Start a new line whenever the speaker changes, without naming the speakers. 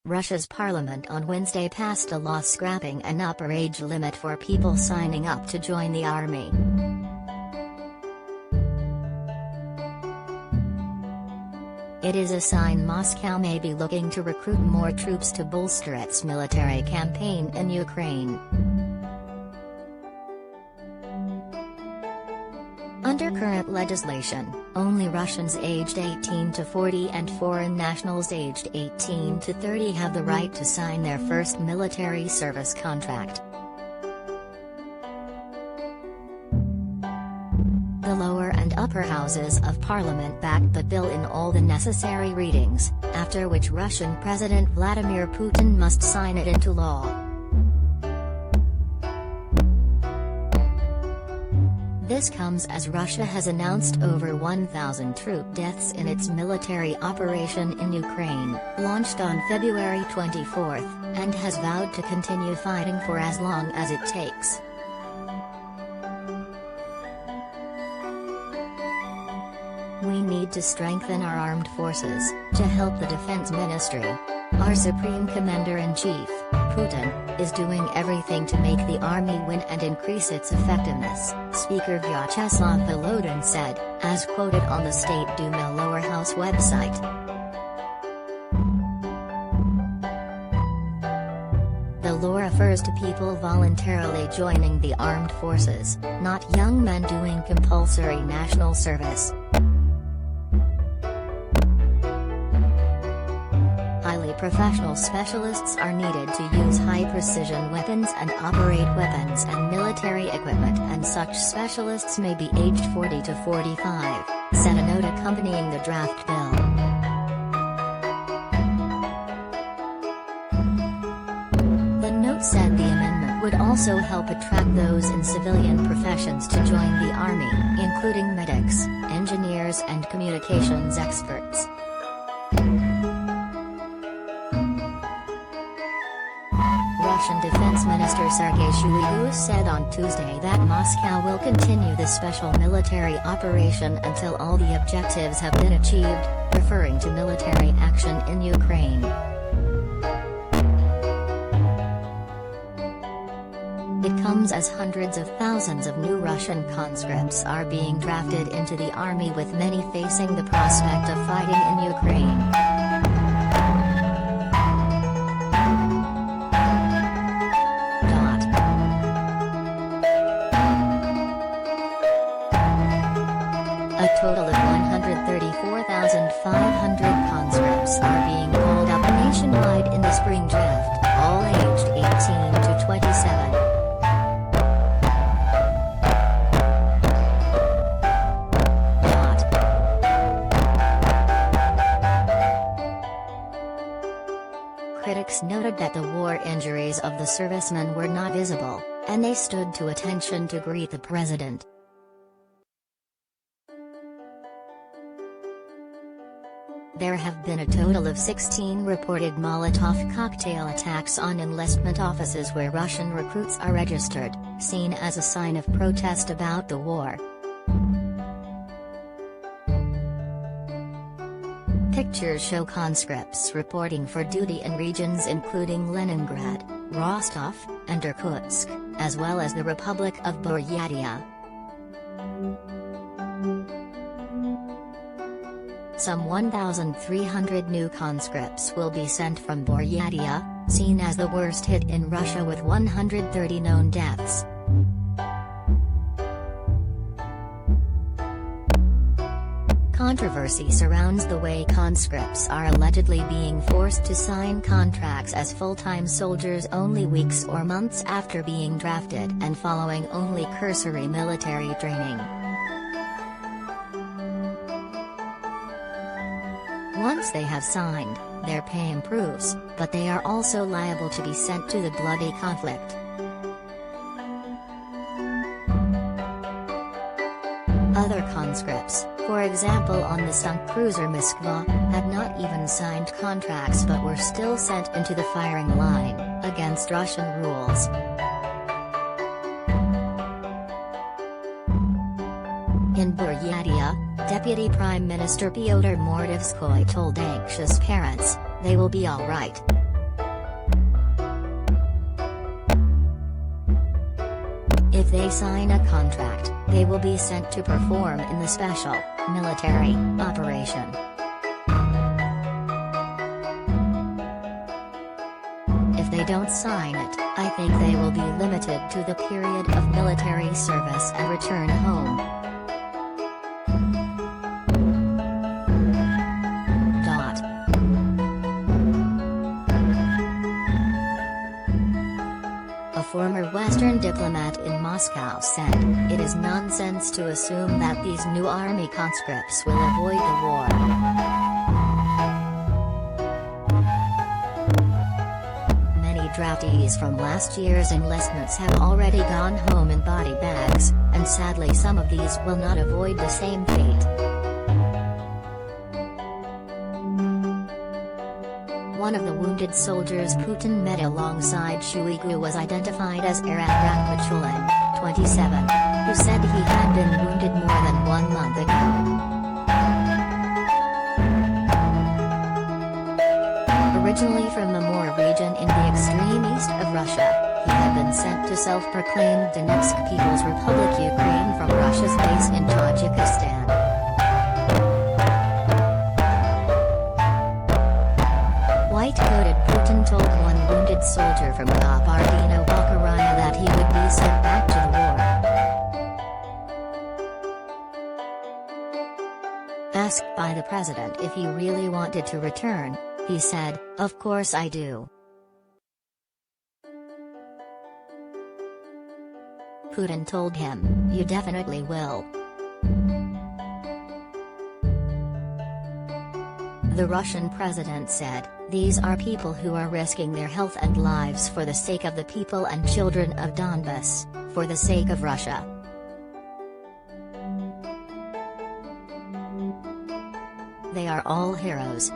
Russia's parliament on Wednesday passed a law scrapping an upper age limit for people signing up to join the army. It is a sign Moscow may be looking to recruit more troops to bolster its military campaign in Ukraine. Under current legislation, only Russians aged 18 to 40 and foreign nationals aged 18 to 30 have the right to sign their first military service contract. The lower and upper houses of parliament backed the bill in all the necessary readings, after which Russian President Vladimir Putin must sign it into law. This comes as Russia has announced over 1,000 troop deaths in its military operation in Ukraine, launched on February 24, and has vowed to continue fighting for as long as it takes. We need to strengthen our armed forces, to help the defense ministry. Our Supreme Commander-in-Chief, Putin, is doing everything to make the army win and increase its effectiveness, Speaker Vyacheslav Volodin said, as quoted on the State Duma lower house website. The law refers to people voluntarily joining the armed forces, not young men doing compulsory national service. Highly professional specialists are needed to use high-precision weapons and operate weapons and military equipment, and such specialists may be aged 40 to 45, said a note accompanying the draft bill. The note said the amendment would also help attract those in civilian professions to join the army, including medics, engineers and communications experts. Russian Defense Minister Sergei Shoigu said on Tuesday that Moscow will continue the special military operation until all the objectives have been achieved, referring to military action in Ukraine. It comes as hundreds of thousands of new Russian conscripts are being drafted into the army, with many facing the prospect of fighting in Ukraine. A total of 134,500 conscripts are being called up nationwide in the spring draft, all aged 18 to 27. Critics noted that the war injuries of the servicemen were not visible, and they stood to attention to greet the president. There have been a total of 16 reported Molotov cocktail attacks on enlistment offices where Russian recruits are registered, seen as a sign of protest about the war. Pictures show conscripts reporting for duty in regions including Leningrad, Rostov, and Irkutsk, as well as the Republic of Buryatia. Some 1,300 new conscripts will be sent from Buryatia, seen as the worst hit in Russia with 130 known deaths. Controversy surrounds the way conscripts are allegedly being forced to sign contracts as full-time soldiers only weeks or months after being drafted and following only cursory military training. Once they have signed, their pay improves, but they are also liable to be sent to the bloody conflict. Other conscripts, for example on the sunk cruiser Moskva, had not even signed contracts but were still sent into the firing line, against Russian rules. In Buryatia, Deputy Prime Minister Pyotr Mordovskoy told anxious parents, "They will be all right. If they sign a contract, they will be sent to perform in the special military operation. If they don't sign it, I think they will be limited to the period of military service and return home. A former Western diplomat in Moscow said, "It is nonsense to assume that these new army conscripts will avoid the war. Many draftees from last year's enlistments have already gone home in body bags, and sadly some of these will not avoid the same fate." One of the wounded soldiers Putin met alongside Shoigu was identified as Arat Rakhmachulin, 27, who said he had been wounded more than 1 month ago. Originally from the Amur region in the extreme east of Russia, he had been sent to self-proclaimed Donetsk People's Republic Ukraine from Russia's base in Tajikistan. White-coated Putin told one wounded soldier from Kabardino-Balkaria that he would be sent back to the war. Asked by the president if he really wanted to return, he said, "Of course I do." Putin told him, "You definitely will." The Russian president said, "These are people who are risking their health and lives for the sake of the people and children of Donbas, for the sake of Russia. They are all heroes."